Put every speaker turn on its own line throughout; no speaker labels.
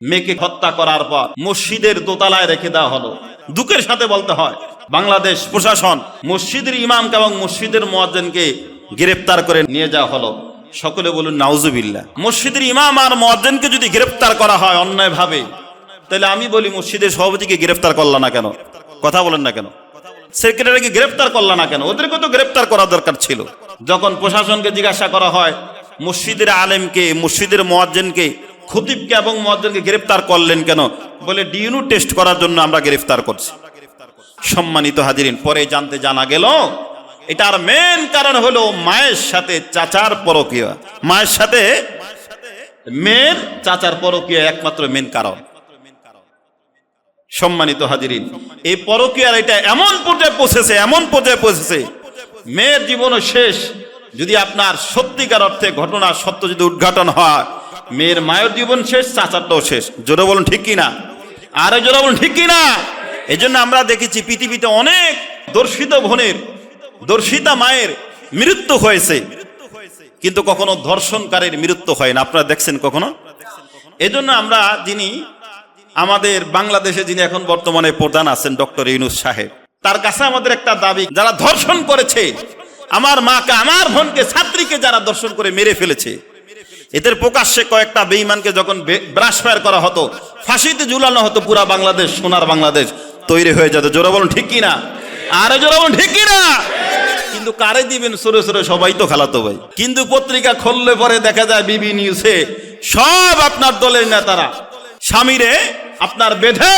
মেয়েকে হত্যা করার পর মসজিদের দোতলায় রেখে দেওয়া হলো। দুঃখের সাথে বলতে হয়, বাংলাদেশ প্রশাসন মসজিদের ইমামকে এবং মসজিদের মুয়াজ্জিনকে গ্রেফতার করে নিয়ে যাওয়া হলো। সকলে বলুন নাউজুবিল্লাহ। মসজিদের ইমাম আর মুয়াজ্জিনকে যদি গ্রেফতার করা হয় অন্যায় ভাবে, তাহলে আমি বলি মসজিদের সভাপতিকে গ্রেফতার করলা না কেন? কথা বলেন না কেন? সেক্রেটারিকে গ্রেফতার করলা না কেন? ওদেরকে তো গ্রেফতার করা দরকার ছিল। যখন প্রশাসনকে জিজ্ঞাসা করা হয় মসজিদের আলেমকে, মসজিদের মুয়াজ্জিনকে, খতিবকে এবং মুয়াজ্জিনকে গ্রেফতার করলেন কেন? বলে ডিএনএ টেস্ট করার জন্য আমরা গ্রেফতার করছি। সম্মানিত হাজিরিন, পরে জানা গেল এটার মেন কারণ হলো মায়ের সাথে চাচার পরকীয়া। মায়ের সাথে মেয়ের চাচার পরকীয়া একমাত্র মেন কারণ। সম্মানিত হাজিরিন, এই পরকীয়ার এটা এমন পর্যায়ে পৌঁছেছে, মেয়ের জীবনও শেষ। যদি আপনার সত্যিকার অর্থে ঘটনা সত্য যদি উদ্ঘাটন হয়, মেয়ের মায়ের জীবন শেষ, চাচারটাও শেষ। জোরে বলুন ঠিক কিনা? আরে জোরে বলুন ঠিক কিনা? এই জন্য আমরা দেখেছি পৃথিবীতে অনেক দর্শিত বোনের, দর্শিতা মায়ের মৃত্যু হয়েছে, কিন্তু কখনো ধর্ষণকারীর মৃত্যু হয় না। আপনারা দেখছেন কখনো? এজন্য আমরা আমাদের বাংলাদেশে যিনি এখন বর্তমানে প্রধান আছেন ডক্টর ইউনূস সাহেব, তার কাছে আমাদের একটা দাবি, যারা ধর্ষণ করেছে, আমার মাকে, আমার বোনকে, ছাত্রীকে যারা ধর্ষণ করে মেরে ফেলেছে, এদের প্রকাশ্যে কয়েকটা বেঈমানকে যখন ব্রাশ ফায়ার করা হতো, ফাঁসিতে ঝুলানো হতো, পুরা বাংলাদেশ, সোনার বাংলাদেশ তৈরি হয়ে যেত। জোরে বলুন ঠিক কিনা? আরে জোরে বলুন ঠিক কিনা? কিন্তু কারে দিবেন? সরে সরে সবাই তো খালাতো ভাই। কিন্তু পত্রিকা খুললে পরে দেখা যায় বিবি নিউজে সব আপনার দলের নেতারা স্বামীরে আপনার বেঁধে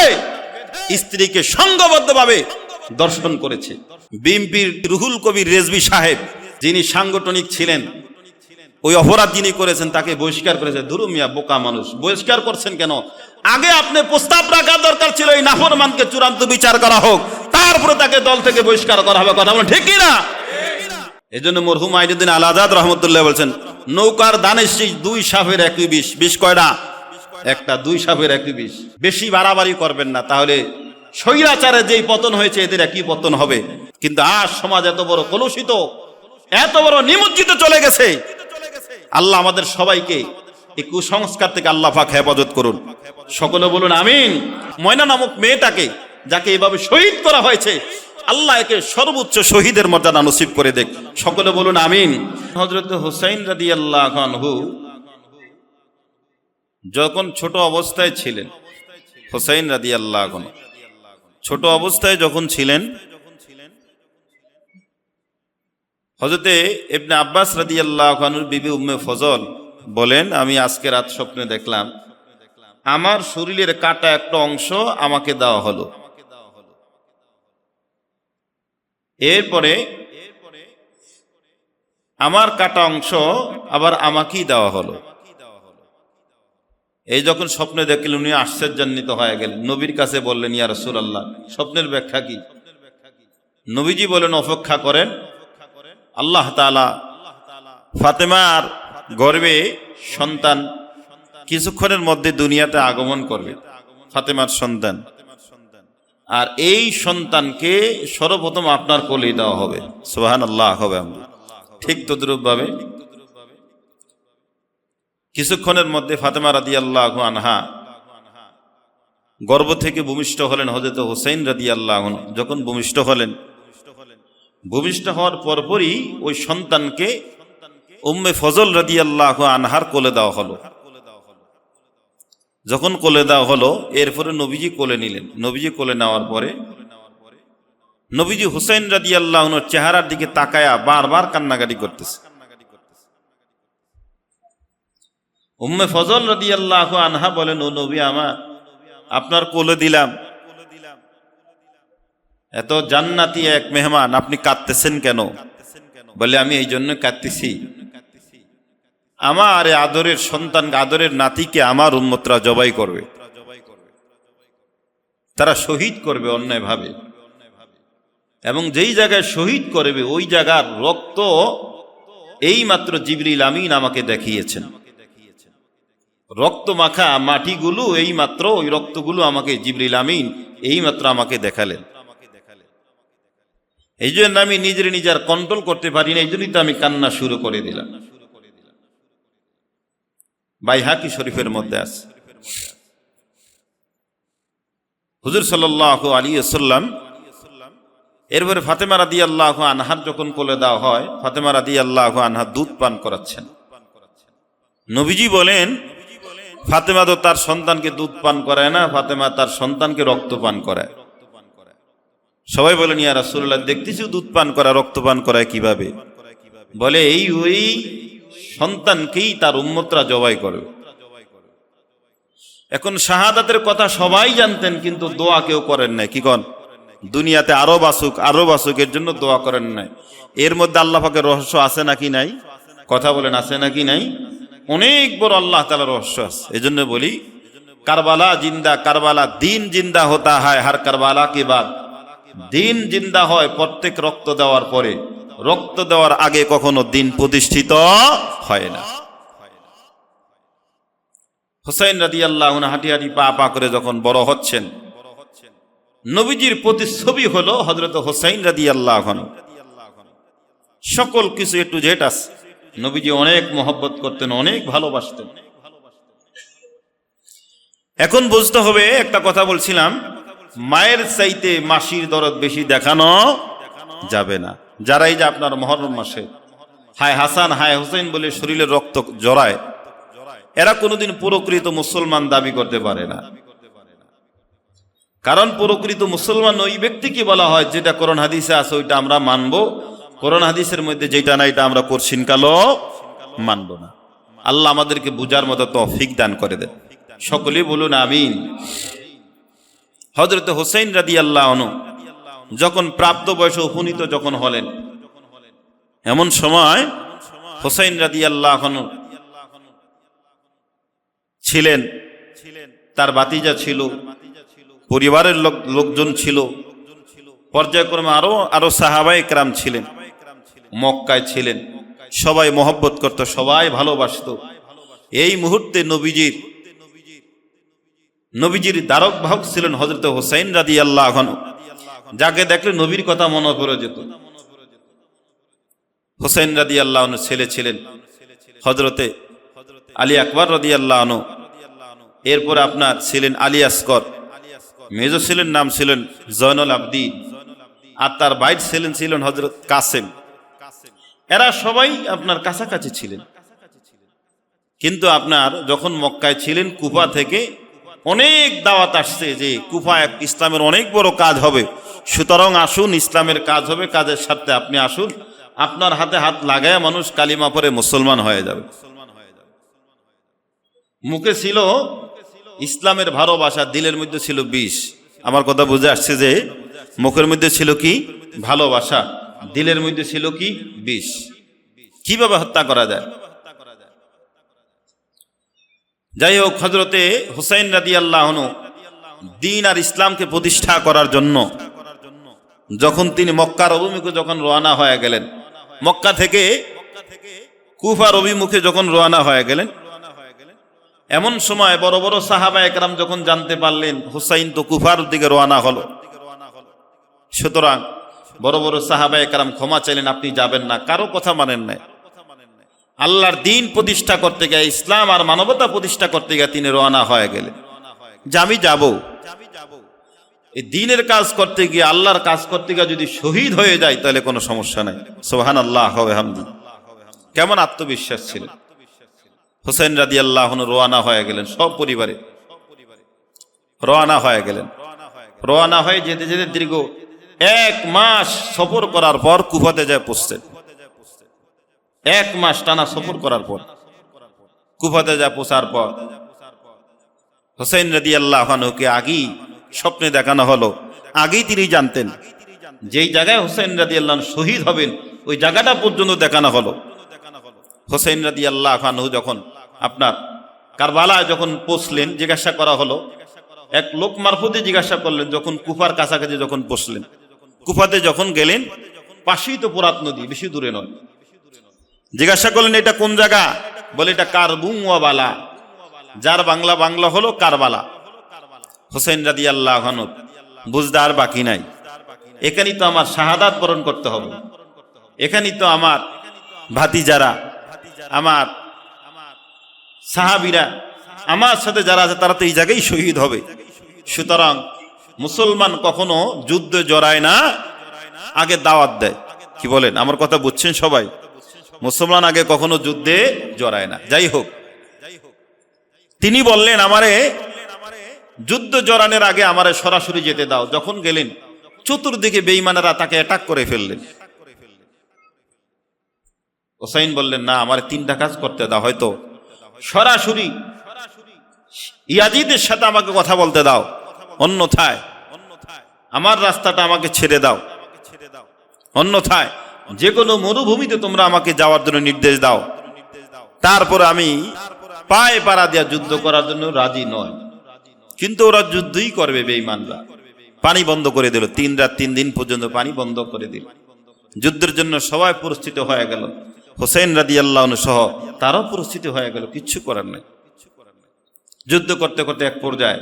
স্ত্রীকে সংঘবদ্ধভাবে দর্শন করেছে। বিএনপির রুহুল কবির রেজভী সাহেব, যিনি সাংগঠনিক ছিলেন, ওই অপরাধ যিনি করেছেন তাকে বহিষ্কার করেছে। ধুরু মিয়া, বোকা মানুষ, বহিষ্কার করছেন কেন? আগে আপনি প্রস্তাব রাখার দরকার ছিল এই নাফরমানকে চূড়ান্ত বিচার করা হোক, তারপরে তাকে দল থেকে বহিষ্কার করা হবে। কথা বলেন ঠিক কিনা? এই জন্য মরহুম আইনুদ্দিন আল আজাদ রহমতুল্লাহ বলছেন, নৌকার দানের শীষ, দুই সাপের একই বিষ। বিষ কয়টা? একটা। দুই সাপের একই বিষ। বেশি বাড়াবাড়ি করবেন না, তাহলে স্বৈরাচারে যেই পতন হয়েছে এদের একই পতন হবে। কিন্তু আজ সমাজ এত বড় কলুষিত, এত বড় নিমজ্জিত চলে গেছে। আল্লাহ আমাদের সবাইকে এই কুসংস্কার থেকে আল্লাহ পাক হেফাজত করুন। সকলে বলুন আমিন। ময়না নামক মেয়েটাকে যাকে এভাবে শহীদ করা হয়েছে, আল্লাহ একে সর্বোচ্চ শহীদের মর্যাদা নসিব করে দেখ। সকলে বলুন আমিন। হযরত হুসাইন রাদিয়াল্লাহু আনহু যখন ছোট অবস্থায় ছিলেন, হুসাইন রাদিয়াল্লাহু আনহু ছোট অবস্থায় যখন ছিলেন, হযরতে ইবনে আব্বাস রাদিয়াল্লাহু আনহুর বিবি উম্মে ফজল বলেন, আমি আজকে রাত স্বপ্নে দেখলাম আমার শরীরের কাটা একটা অংশ আমাকে দেওয়া হলো। এরপরে আমার কাটা অংশ আবার আমাকেই দেওয়া হলো। এই যখন স্বপ্নে দেখলেন উনি আশ্চর্যান্বিত হয়ে গেলেন। নবীর কাছে বললেন, ইয়া রাসূলুল্লাহ, স্বপ্নের ব্যাখ্যা কি? নবীজি বলেন, অপেক্ষা করেন, আল্লাহ তাআলা ফাতেমার গর্ভে সন্তান কিছুক্ষণের মধ্যে দুনিয়াতে আগমন করবে, ফাতেমার সন্তান। আর এই সন্তানকে সর্বপ্রথম আপনার কোলে দেওয়া হবে। সুবহানাল্লাহ হবে। আমরা ঠিক তদ্রূপ ভাবে কিছুক্ষণের মধ্যে ফাতেমা রাদিয়াল্লাহু আনহা গর্ভ থেকে ভূমিষ্ঠ হলেন। হযরত হুসাইন রাদিয়াল্লাহু আনহু যখন ভূমিষ্ঠ হলেন, ভূমিষ্ঠ হওয়ার পরপরই ওই সন্তানকে উম্মে ফজল রাদিয়াল্লাহু আনহার কোলে দেওয়া হলো। যখন কোলে দেওয়া হলো, এরপরে নবীজি কোলে নিলেন। নবীজি কোলে নেওয়ার পরে নবীজি হুসাইন রাদিয়াল্লাহু আনহুর চেহারার দিকে তাকায়া বারবার কান্নাকাটি করতেছে। উম্মে ফজল রাদিয়াল্লাহু আনহা বলেন, ও নবী আমার, আপনার কোলে দিলাম, এত জান্নাতি এক মেহমান, আপনি কাঁদতেছেন কেন? বলে, আমি এই জন্য কাঁদতেছি, আমার আদরের সন্তান, আদরের নাতিকে আমার উম্মতরা জবাই করবে, তারা শহীদ করবে অন্যায় ভাবে, এবং যেই জায়গায় শহীদ করবে ওই জায়গার রক্ত এই মাত্র জিবরিল আমিন আমাকে দেখিয়েছেন। রক্ত মাখা মাটিগুলো এই মাত্র, ওই রক্তগুলো আমাকে জিবরিল আমিন এই মাত্র আমাকে দেখালেন। এই জন্য আমি নিজের কন্ট্রোল করতে পারি না, এই জন্যই তো আমি কান্না শুরু করে দিলাম। বাইহাকি শরীফের মধ্যে আছে। হুজুর সাল্লাল্লাহু আলাইহি ওয়াসাল্লাম এরপরে ফাতেমা রাদিয়াল্লাহু আনহার যখন কোলে দেওয়া হয়, ফাতেমা রাদিয়াল্লাহু আনহা দুধ পান করাচ্ছেন। নবীজি বলেন, ফাতেমা তো তার সন্তানকে দুধ পান করায় না, ফাতেমা তার সন্তানকে রক্ত পান করায়। সবাই বলেন, ইয়া রাসূলুল্লাহ, দেখতেছি দুধ পান করা, রক্ত পান করায় কিভাবে? বলে, ওই সন্তানকেই তার উম্মতরা জবাই করবে। এখন শাহাদাতের কথা সবাই জানতেন, কিন্তু দোয়া কেউ করেন নাই। কি কন? দুনিয়াতে আরো বাসুক এর জন্য দোয়া করেন নাই। এর মধ্যে আল্লাহ পাকের রহস্য আছে নাকি নাই? কথা বলেন, আছে নাকি নাই? অনেক বড় আল্লাহ তাআলার রহস্য আছে। এজন্য বলি, কারবালা জিন্দা, কারবালা দিন জিন্দা হতা হয় হর কারবালা কে বাদ। দিন জিন্দা হয় প্রত্যেক রক্ত দেওয়ার পরে, রক্ত দেওয়ার আগে কখনো দিন প্রতিষ্ঠিত হয় না। হুসাইন রাদিয়াল্লাহু আনহু হাঁটি হাঁটি পা পা করে যখন বড় হচ্ছেন, নবীজির প্রতিচ্ছবি হলো হযরত হুসাইন রাদিয়াল্লাহু আনহু। সকল কিছু একটু জেট আছে। নবীজি অনেক মহব্বত করতেন, অনেক ভালোবাসতেন। এখন বুঝতে হবে, একটা কথা বলছিলাম, মায়ের চাইতে মাসির দরদ বেশি দেখানো যাবে না। যারাই যে আপনার মুহররম মাসে হায় হাসান হায় হুসাইন বলে শরীরের রক্ত জড়ায়, এরা কোনোদিন প্রকৃত মুসলমান দাবি করতে পারে না। কারণ প্রকৃত মুসলমান ওই ব্যক্তিকে বলা হয় যেটা কোরআন হাদিসে আছে ওইটা আমরা মানবো, কোরআন হাদিসের মধ্যে যেটা না এটা আমরা কোরসিন কালো মানব না। আল্লাহ আমাদেরকে বুঝার মতো তৌফিক দান করে দেন। সকলেই বলুন আমিন। হযরত হুসাইন রাদিয়াল্লাহু আনহু যখন প্রাপ্ত বয়সে উপনীত যখন হলেন, এমন সময় হুসাইন রাদিয়াল্লাহু আনহু ছিলেন, তার ভাতিজা ছিল, পরিবারের লোকজন ছিল, পর্যায়ক্রমে আরো সাহাবায়ে কেরাম ছিলেন, মক্কায় ছিলেন। সবাই মহব্বত করত, সবাই ভালোবাসত। এই মুহূর্তে নবীজির ধারক বাহক ছিলেন হযরত হুসাইন রাদিয়াল্লাহু আনহু, যাকে দেখলে নবীর কথা মনে পড়ে যেত। হুসাইন রাদিয়াল্লাহু আনহু ছেলে ছিলেন হযরতে আলী আকবর রাদিয়াল্লাহু আনহু, এরপরে আপনার ছিলেন আলী আসগর, মেজো ছিলেন নাম ছিলেন জয়নুল আবদিন, আর তার ভাই ছিলেন হযরত কাসেম। এরা সবাই আপনার কাছাকাছি ছিলেন। কিন্তু আপনার যখন মক্কায় ছিলেন, কুফা থেকে অনেক দাওয়াত আসছে যে কুফা ইসলামের অনেক বড় কাজ হবে, সুতরাং আসুন, ইসলামের কাজ হবে, কাজের সাথে আপনি আসুন, আপনার হাতে হাত লাগায় মানুষ কালিমা পড়ে মুসলমান হয়ে যাবে। মুখে ছিল ইসলামের ভালোবাসা, দিলের মধ্যে ছিল বিষ। আমার কথা বুঝে আসছে যে মুখের মধ্যে ছিল কি ভালোবাসা, দিলের মধ্যে ছিল কি বিষ। কিভাবে হত্যা করা যায়? যাই হোক, হযরতে হুসাইন রাদিয়াল্লাহু আনহু দ্বীন আর ইসলামকে প্রতিষ্ঠা করার জন্য যখন তিনি মক্কার অভিমুখে যখন রওনা হয়ে গেলেন, মক্কা থেকে কুফার অভিমুখে যখন রওনা হয়ে গেলেন, এমন সময় বড় বড় সাহাবায়ে কেরাম যখন জানতে পারলেন হুসাইন তো কুফার দিকে রওনা হলো, সুতরাং বড় বড় সাহাবায়ে কেরাম ক্ষমা চাইলেন, আপনি যাবেন না, কারো কথা মানেন নাই। আল্লাহর দ্বীন প্রতিষ্ঠা করতে গিয়ে, ইসলাম আর মানবতা প্রতিষ্ঠা করতে গিয়ে তিনি রওনা হয়ে গেলেন যে আমি যাব। এই দ্বীনের কাজ করতে গিয়ে, আল্লাহর কাজ করতে গিয়ে যদি শহীদ হয়ে যায় তাহলে কোনো সমস্যা নাই। সুবহানাল্লাহ ওয়া বিহামদিহি। কেমন আত্মবিশ্বাস ছিল! হুসাইন রাদিয়াল্লাহু আনহু রওনা হয়ে গেলেন, সব পরিবারে রওনা হয়ে গেলেন। রওনা হয়ে যেতে যেতে দীর্ঘ 1 মাস সফর করার পর কুফাতে যায় পৌঁছলেন। 1 মাস টানা সফর করার পর কুফাতে যায় পৌঁছার পর হুসাইন রাদিয়াল্লাহু আনহুকে আগেই স্বপ্নে দেখানো হলো। আগেই তিনি জানতেন যেই জায়গায় হুসাইন রাদিয়াল্লাহু আনহু শহীদ হবেন, ওই জায়গাটা পর্যন্ত দেখানো হলো। হুসাইন রাদিয়াল্লাহু আনহু যখন আপনার কারবালায় যখন পৌঁছলেন, জিজ্ঞাসা করা হলো, এক লোক মারফতে জিজ্ঞাসা করলেন, যখন কুফার কাছাকাছি যখন পৌঁছলেন, কুফাতে যখন গেলেন, পাশেই তো ফোরাত নদী, বেশি দূরে নয়। জিজ্ঞাসা করলেন এটা কোন জায়গা? বলে এটা কারবুওয়াবালা, যার বাংলা হলো কারবালা। হুসাইন রাদিয়াল্লাহু আনহু বুঝতে আর বাকি নাই, এখানেই তো আমার শাহাদাত বরণ করতে হবে, এখানেই তো আমার ভাতিজারা, আমার সাহাবীরা, আমার সাথে যারা আছে তারা তো এই জায়গায় শহীদ হবে। সুতরাং মুসলমান কখনো যুদ্ধে জড়ায় না, আগে দাওয়াত দেয়। কি বলেন, আমার কথা বুঝছেন সবাই? মুসলমান আগে কখনো যুদ্ধে জড়ায় না। যাই হোক, তিনি বললেন আমারে যুদ্ধ জড়ানোর আগে আমারে সরাসরি যেতে দাও। যখন গেলেন, চতুর্দিকে বেঈমানেরা তাকে অ্যাটাক করে ফেললেন। হোসাইন বললেন, না, আমার 3টা কাজ করতে দাও, হয়তো সরাসরি ইয়াজিদের সাথে আমাকে কথা বলতে দাও, অন্যথায় আমার রাস্তাটা আমাকে ছেড়ে দাও, অন্যথায় যে কোনো মরুভূমিতে তোমরা আমাকে যাওয়ার জন্য নির্দেশ দাও। তারপরে আমি পায়ে পাড়া দিয়া যুদ্ধ করার জন্য রাজি নয়। কিন্তু ওরা যুদ্ধই করবে বেঈমানরা। পানি বন্ধ করে দিল, 3 রাত 3 দিন পর্যন্ত পানি বন্ধ করে দিল। যুদ্ধের জন্য সবাই প্রস্তুত হয়ে গেল, হোসেন রাদিয়াল্লাহু আনহু সহ তারও প্রস্তুত হয়ে গেল, কিচ্ছু করার নেই। যুদ্ধ করতে করতে এক পর্যায়ে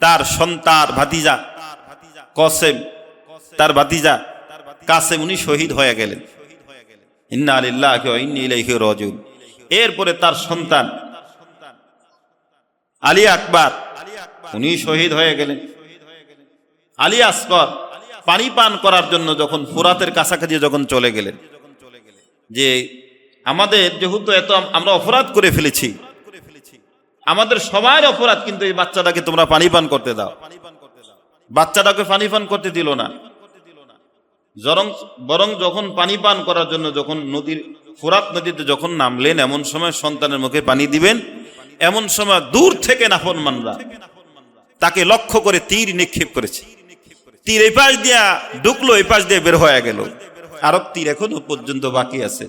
তার সন্তান ভাতিজা কসেম, তার ভাতিজা কাসেম, উনি শহীদ হয়ে গেলেন। ইন্না লিল্লাহি ওয়া ইন্না ইলাইহি রাজিউন। এরপরে তার সন্তান আলী আকবর, উনি শহীদ হয়ে গেলেন। আলী আসগর পানি পান করার জন্য যখন ফোরাতের কাছাকাছি যখন চলে গেলেন, যে আমাদের যেহেতু এত আমরা অপরাধ করে ফেলেছি, আমাদের সবার অপরাধ, কিন্তু এই বাচ্চাটাকে তোমরা পানি পান করতে দাও। বাচ্চাটাকে পানি পান করতে দিল না, বরং যখন পানি পান করার জন্য যখন ফোরাত নদীতে যখন নামলেন, এমন সময় সন্তানের মুখে পানি দিবেন, এমন সময় দূর থেকে নাফরমানরা তাকে লক্ষ্য করে তীর নিক্ষেপ করেছে। তীর এই পাশ দিয়া ঢুকলো, এই পাশ দিয়ে বের হয়ে গেল। আরব তীর এখনো পর্যন্ত বাকি আছে।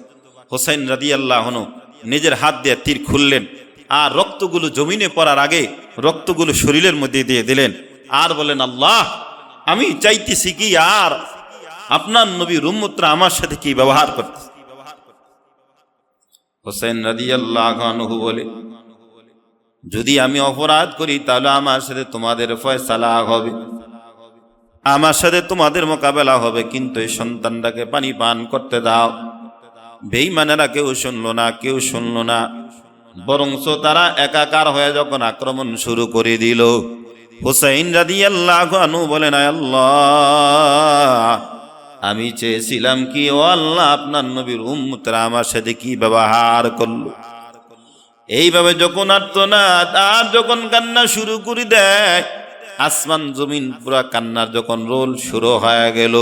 হোসেন রাদিয়াল্লাহু আনহু নিজের হাত দিয়ে তীর খুললেন, আর রক্তগুলো জমিনে পড়ার আগে রক্তগুলো শরীরের মধ্যে দিয়ে দিলেন, আর বলেন, আল্লাহ, আমি চাইতেছি কি আর আপনার নবীর উম্মতরা আমার সাথে কি ব্যবহার করতে। হোসেন রাদিয়াল্লাহু আনহু বলে, যদি আমি অপরাধ করি তাহলে আমার সাথে তোমাদের ফয়সালা হবে, আমার সাথে তোমাদের মোকাবেলা হবে, কিন্তু এই সন্তানটাকে পানি পান করতে দাও। বেঈমানেরা কেউ শুনলো না, কেউ শুনলো না, বরঞ্চ তারা একাকার হয়ে যখন আক্রমণ শুরু করে দিল, হুসাইন রাদিয়াল্লাহু আনহু বলেন, আল্লাহ, আমি চেয়েছিলাম কি, ও আল্লাহ, আপনার নবীর উম্মতরা আমার সাথে কি ব্যবহার করলো। এইভাবে যখন আর্তনাদ আর যখন কান্না শুরু করে দেয়, আসমান জমিন পুরা কান্নার যখন রোল শুরু হয়ে গেল,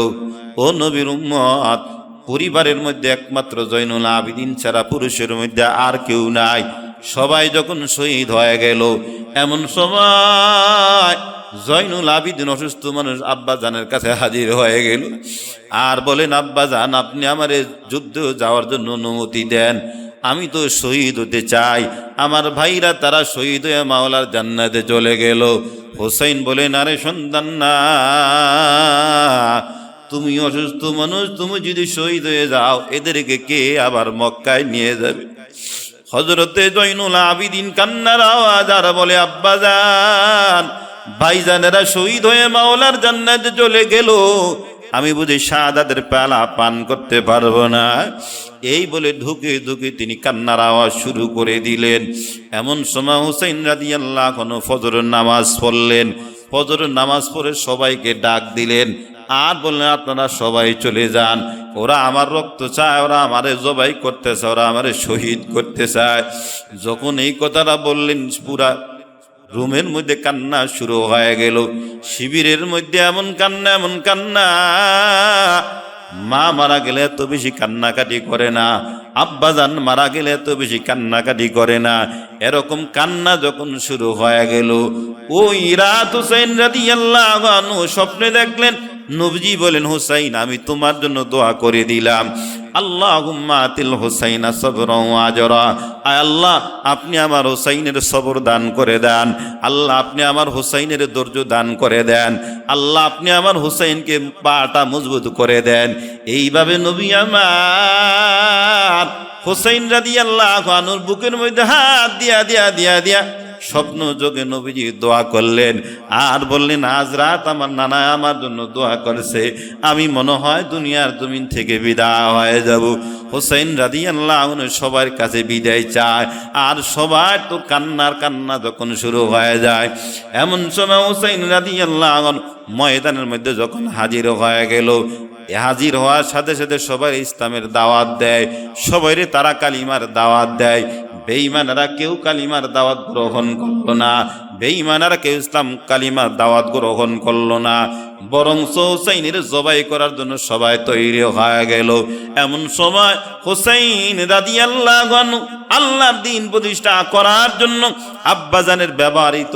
ও নবীর উম্মত, পরিবারের মধ্যে একমাত্র জয়নুল আবিদিন ছাড়া পুরুষের মধ্যে আর কেউ নাই। সবাই যখন শহীদ হয়ে গেল, এমন সময় জয়নুল আবিদিন অসুস্থ মানুষ আব্বাজানের কাছে হাজির হয়ে গেল, আর বলেন, আব্বাজান, আপনি আমার যুদ্ধ যাওয়ার জন্য অনুমতি দেন, আমি তো শহীদ হতে চাই। আমার ভাইরা তারা শহীদ হয়ে মাওলার জান্নাতে চলে গেল। হোসেন বলেন, আরে সন্তান, না, তুমি অসুস্থ মানুষ, তুমি যদি শহীদ হয়ে যাও, এদেরকে কে আবার মক্কায় নিয়ে যাবে? হযরতে জয়নুল আবিদিন কান্নার আওয়াজ আর বলে, আব্বাজান, ভাইজানেরা শহীদ হয়ে মাওলার জান্নাতে চলে গেল, আমি বুঝি শাহাদাতের পেয়ালা পান করতে পারবো না। এই বলে ধুকে ধুকে তিনি কান্নার আওয়াজ শুরু করে দিলেন। এমন সময় হুসাইন রাদিয়াল্লাহু আনহু ফজরের নামাজ পড়লেন। ফজরের নামাজ পড়ে সবাইকে ডাক দিলেন, আর বললেন, আপনারা সবাই চলে যান, ওরা আমার রক্ত চায়, ওরা আমারে জবাই করতে চায়, ওরা আমারে শহীদ করতে চায়। যখন এই কথাটা বললেন, পুরা রুমের মধ্যে কান্না শুরু হয়ে গেল। শিবিরের মধ্যে এমন কান্না, এমন কান্না, মা মারা গেলে এত বেশি কান্নাকাটি করে না, আব্বাজান মারা গেলে এত বেশি কান্নাকাটি করে না। এরকম কান্না যখন শুরু হয়ে গেল, ওই রাত হুসাইন রাদিয়াল্লাহু আনহু স্বপ্নে দেখলেন, নবীজি বলেন, হুসাইন, আমি তোমার জন্য দোয়া করে দিলাম, আল্লাহুম্মা আতিল হুসাইনা সবরান ওয়া আজরা। আয় আল্লাহ, আপনি আমার হুসাইনের সবর দান করে দেন। আল্লাহ, আপনি আমার হুসাইনের ধৈর্য দান করে দেন। আল্লাহ, আপনি আমার হুসাইনকে পাটা মজবুত করে দেন। এইভাবে নবী আমার হুসাইন রাদিয়াল্লাহু আনহুর বুকের মধ্যে হাত দিয়া দিয়া দিয়া দিয়া স্বপ্ন যোগে নবীজি দোয়া করলেন আর বললেন, আজ রাত আমার নানা আমার জন্য দোয়া করেছে, আমি মনে হয় দুনিয়ার জমিন থেকে বিদায় হয়ে যাব। হুসাইন রাদিয়াল্লাহু আনহু সবার কাছে বিদায় চায়, আর সবার তো কান্নার কান্না যখন শুরু হয়ে যায়, এমন সময় হুসাইন রাদিয়াল্লাহু আনহু ময়দানের মধ্যে যখন হাজির হয়ে গেল, হাজির হওয়ার সাথে সাথে সবাই ইসলামের দাওয়াত দেয়, সবাইরে তারা কালিমার দাওয়াত দেয়। বেঈমানেরা কেউ কালিমার দাওয়াত গ্রহণ করলো না, বেঈমানেরা কেউ ইসলাম কালিমার দাওয়াত গ্রহণ করলো না, বরং হুসাইনের জবাই করার জন্য সবাই তৈরি হয়ে গেল। এমন সময় হুসাইন রাদিয়াল্লাহু আনহু আল্লাহর দ্বীন প্রতিষ্ঠা করার জন্য আব্বাজানের ব্যবহৃত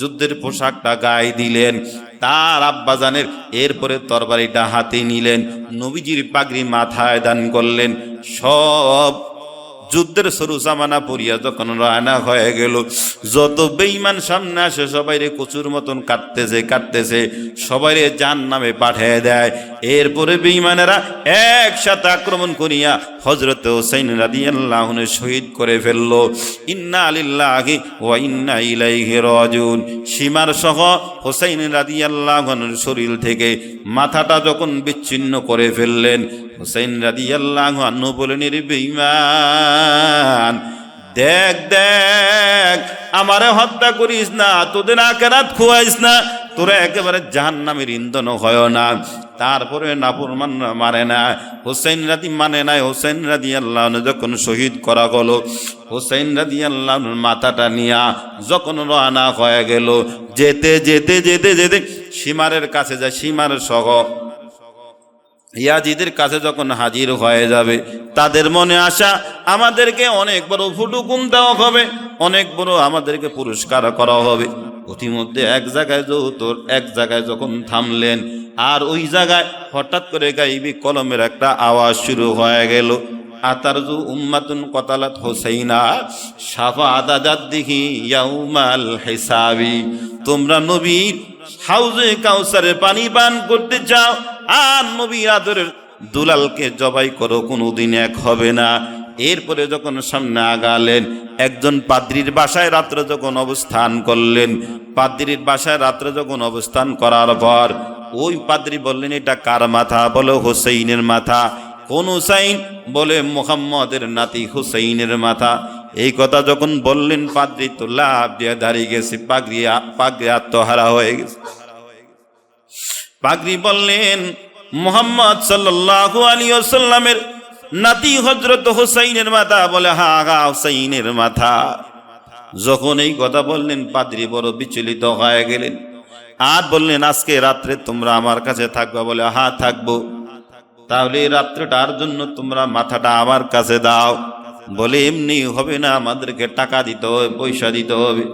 যুদ্ধের পোশাকটা গায়ে দিলেন, তার আব্বাজানের এরপরে তরবারিটা হাতে নিলেন, নবীজির পাগড়ি মাথায় দান করলেন, সব যুদ্ধের সরু জামানা পরিয়া যখন রানা হয়ে গেল, যত বেঈমান সামনে আসে সবাইরে কচুর মতন কাটতেছে, সবাইরে জাহান্নামে পাঠিয়ে দেয়। এরপরে বেঈমানেরা একসাথে আক্রমণ করিয়া হযরত হুসাইন রাদিয়াল্লাহু আনহু শহীদ করে ফেলল। ইন্না লিল্লাহি ওয়া ইন্না ইলাইহি রাজিউন। সীমার সহ হুসাইন রাদিয়াল্লাহু আনহুর শরীর থেকে মাথাটা যখন বিচ্ছিন্ন করে ফেললেন, হুসাইন রাদিয়াল্লাহু আনহু বলেন, রে বেঈমান, দেখ দেখ, আমারে হত্যা করিস না, তোদের আখিরাত খোয়াইস না, তোরা একেবারে জাহান্নামের ইন্ধন হয় না। তারপরে নাফরমান মানে না, হুসাইন রাদি মানে নাই। হুসাইন রাদিয়াল্লাহু আনহু যখন শহীদ করা গেল, হুসাইন রাদিয়াল্লাহু আনহুর মাথাটা নিয়া যখন রওনা হয়ে গেল, যেতে যেতে যেতে যেতে সীমারের কাছে যায়, সীমার সহ ইয়াজিদের কাছে যখন হাজির হয়ে যাবে, তাদের মনে আশা আমাদেরকে অনেক বড় ফুটুকুন দেওয়া হবে, অনেক বড় আমাদেরকে পুরস্কার করা হবে। ইতিমধ্যে এক জায়গায় যখন থামলেন, আর ওই জায়গায় হঠাৎ করে গাইবি কলমের একটা আওয়াজ শুরু হয়ে গেল, আতারজু উম্মাতুন কতালাত হুসাইনা শাফাআত জাদ্দিহি ইয়াউমাল হিসাবি। তোমরা নবীর হাউজে কাউসারে পানি পান করতে চাও, আর নবীর আদরের দুলালকে জবাই করো, কোনোদিন এক হবে না। এরপরে যখন সামনে আগালেন, একজন পাদ্রীর বাসায় রাত্রে যখন অবস্থান করলেন, পাদ্রীর বাসায় রাত্রে যখন অবস্থান করার পর ওই পাদ্রী বললেন, এটা কার মাথা? বলে হুসাইনের মাথা। কোন হুসাইন? বলে মুহাম্মদের নাতি হুসাইনের মাথা। এই কথা যখন বললেন, পাদ্রী তো লাভ দিয়ে দাঁড়িয়ে গেছে, পাগড়ি আত্মহারা হয়ে গেছে। পাগড়ি বললেন, মুহাম্মদ সাল্লাল্লাহু আলাইহি ওয়াসাল্লামের নাতি হযরত হুসাইনের মাথা। বলে হা হা, হুসাইনের মাথা। যখন এই কথা বললেন, পাদ্রী বড় বিচলিত হয়ে গেলেন, আর বললেন, আজকে রাত্রে তোমরা আমার কাছে থাকবে? বলে হ্যাঁ থাকবো। তাহলে এই রাত্রেটার জন্য তোমরা মাথাটা আমার কাছে দাও। বলে এমনি হবে না, আমাদেরকে টাকা দিতে হবে, পয়সা দিতে হবে।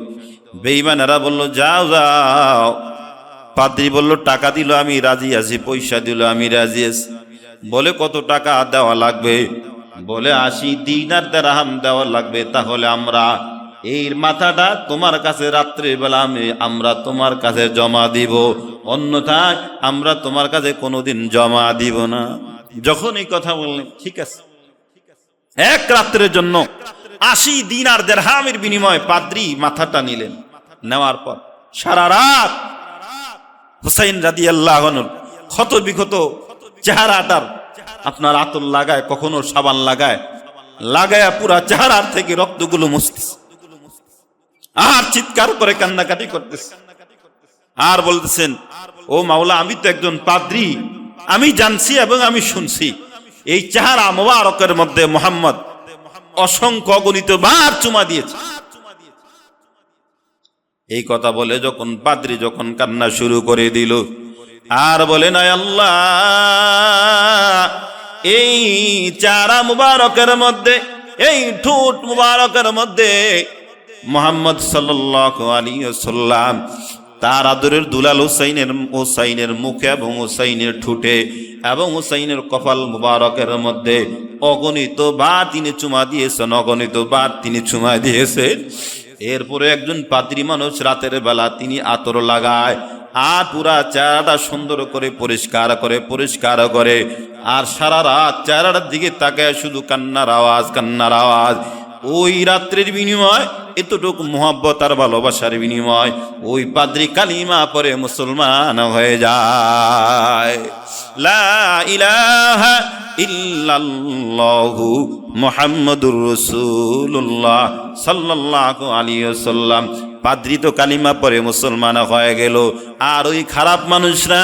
বেঈমানেরা বলল, যাও যাও। পাদ্রী বলল, টাকা দিল আমি রাজি আছি, পয়সা দিল আমি রাজি আছি। বলে কত টাকা দেওয়া লাগবে? বলে 80 দিনার দিরহাম দেওয়া লাগবে। তাহলে আমরা এই মাথাটা তোমার কাছে রাত্রিবেলা আমরা তোমার কাছে জমা দিব, অন্যথায় আমরা তোমার কাছে কোনোদিন জমা দিব না। যখন এই কথা বললেন, ঠিক আছে, এক রাত্রের জন্য 80 দিনার দিরহামের বিনিময়ে পাদ্রী মাথাটা নিলেন। নেওয়ার পর সারা রাত হুসাইন রাদিয়াল্লাহু আনহু ক্ষত বিক্ষত চেহারাটার আপনার আতর লাগায়, কখনো সাবান লাগায় পুরা চেহারার থেকে রক্তগুলো মুছতেছে, আর চিৎকার করে কান্নাকাটি করতেছে, আর বলতেছেন, ও মাওলা, আমি তো একজন পাদ্রী, আমি জানছি এবং আমি শুনছি এই চেহারা মোবারকের মধ্যে মুহাম্মদ অসংখ্য অগণিত বার চুমা দিয়েছে। এই কথা বলে যখন পাদ্রী যখন কান্না শুরু করে দিল, আর বলে, না আল্লাহ, এই চেহারা মুবারকের মধ্যে, এই ঠোঁট মুবারকের মধ্যে মুহাম্মদ সাল্লাল্লাহু আলাইহি ওয়াসাল্লাম তার আদরের দুলাল হুসাইনের মুখে এবং হুসাইনের ঠোঁটে এবং হুসাইনের কপাল মুবারকের মধ্যে অগণিত বার তিনি চুমা দিয়েছেন, অগণিত বার তিনি চুমা দিয়েছেন। এরপরে একজন পাদ্রী মানুষ রাতের বেলা তিনি আতর লাগায়, আর পুরা চেহারাটা সুন্দর করে পরিষ্কার করে, আর সারা রাত চেহারাটার দিকে তাকায় শুধু কান্নার আওয়াজ। ওই রাত্রের বিনিময় এতটুকু মোহাব্বত আর ভালোবাসার বিনিময় ওই পাদ্রী কালিমা পরে মুসলমান হয়ে যায়। লা ইলাহা ইল্লাল্লাহু মুহাম্মাদুর রাসূলুল্লাহ সাল্লাল্লাহু আলাইহি ওয়াসাল্লাম। পাদ্রী তো কালিমা পরে মুসলমান হয়ে গেল, আর ওই খারাপ মানুষরা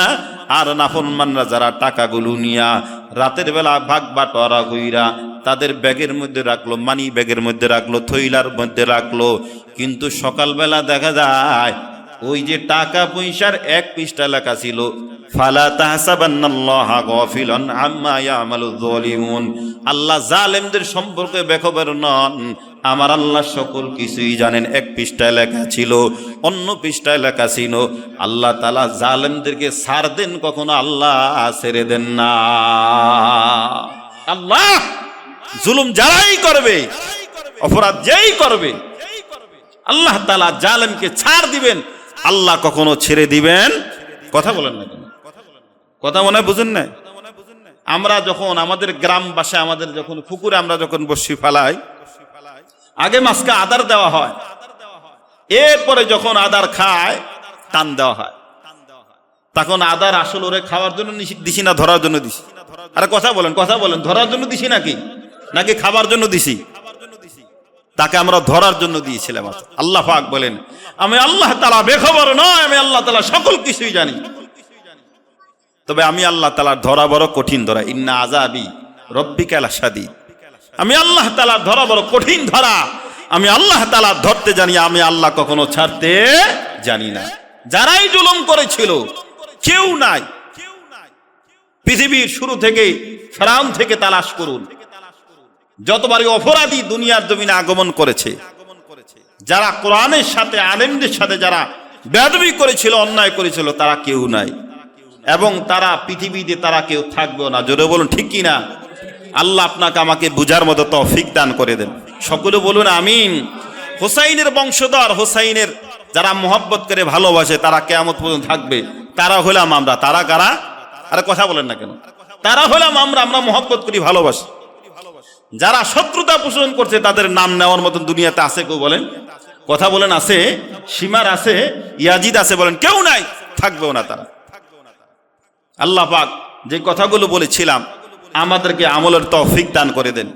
আর নাফরমানরা যারা টাকাগুলো নিয়া রাতের বেলা ভাগ বাটোয়ারা কইরা তাদের ব্যাগের মধ্যে রাখলো, মানি ব্যাগের মধ্যে রাখলো, থইলার মধ্যে রাখলো, কিন্তু সকালবেলা দেখা যায় ওই যে টাকা পয়সার এক পৃষ্ঠা লেখা ছিল, ফালা তাহসাবান্নাল্লাহা গাফিলান আম্মা ইয়ামালুয যালিমুন। আল্লাহ জালেমদের সম্পর্কে বেখবর নন, আমার আল্লাহ সকল কিছুই জানেন। এক পৃষ্ঠায় লেখা ছিল, অন্য পৃষ্ঠায় লেখা ছিল আল্লাহ তাআলা জালেমদেরকে ছাড় দেন, কখনো আল্লাহ ছেড়ে দেন না। আল্লাহ জুলুম যারাই করবে, অপরাধ যেই করবে, আল্লাহ তাআলা জালেমকে ছাড় দিবেন, আল্লাহ কখনো ছেড়ে দিবেন। কথা বলেন না কেন? কথা মনে হয় বুঝেন না? আমরা যখন আমাদের গ্রাম বাসায় আমাদের যখন পুকুরে আমরা যখন বসি ফেলাই, আগে মাছকে আদার দেওয়া হয়, এরপরে যখন আদার খায় টান দেওয়া হয়, তখন আদার আসল ওরে খাওয়ার জন্য দিছি না ধরার জন্য দিছি? আরে কথা বলেন, কথা বলেন, ধরার জন্য দিছি নাকি নাকি খাবার জন্য দিছি? তাকে আমরা ধরার জন্য দিয়েছিলাম। আল্লাহ পাক বলেন, আমি আল্লাহ তাআলা বেখবর নয়, আমি আল্লাহ তাআলা সকল কিছুই জানি। তবে আমি আল্লাহ তাআলার ধরা বড় কঠিন ধরা, ইন্না আযাবি রাব্বিকা লাশাদীদ। আমি আল্লাহ তাআলার ধরা বড় কঠিন ধরা, আমি আল্লাহ তাআলা ধরতে জানি, আমি আল্লাহ কখনো ছাড়তে জানি না। যারাই জুলুম করেছিল কেউ নাই, পৃথিবীর শুরু থেকে ফেরাউন থেকে তালাশ করুন, যতবারই অপরাধী দুনিয়ার জমিনে আগমন করেছে, যারা কোরআনের সাথে আলেমদের সাথে যারা বেয়াদবি করেছিল, অন্যায় করেছিল, তারা কেউ নাই, এবং তারা পৃথিবীতে তারা কেউ থাকবেও না। জোরে বলুন ঠিক কি না? আল্লাহ আপনাকে আমাকে বুঝার মতো তৌফিক দান করে দেন। সকলে বলুন আমিন। হোসাইনের বংশধর, হোসাইনের যারা মোহাব্বত করে ভালোবাসে, তারা কিয়ামত পর্যন্ত থাকবে। তারা হলাম আমরা। তারা কারা? আরে কথা বলেন না কেন? তারা হলাম আমরা, আমরা মোহাব্বত করি, ভালোবাসি। যারা শত্রুতা পোষণ করছে তাদের নাম নেওয়ার মতন দুনিয়াতে আছে কেউ? বলেন, কথা বলেন, আছে? সীমার আছে, ইয়াজিদ আছে, বলেন কেউ নাই, থাকবেও না তারা। আল্লাহ পাক যে কথাগুলো বলেছিলাম আমাদেরকে আমলের তৌফিক দান করে দেন।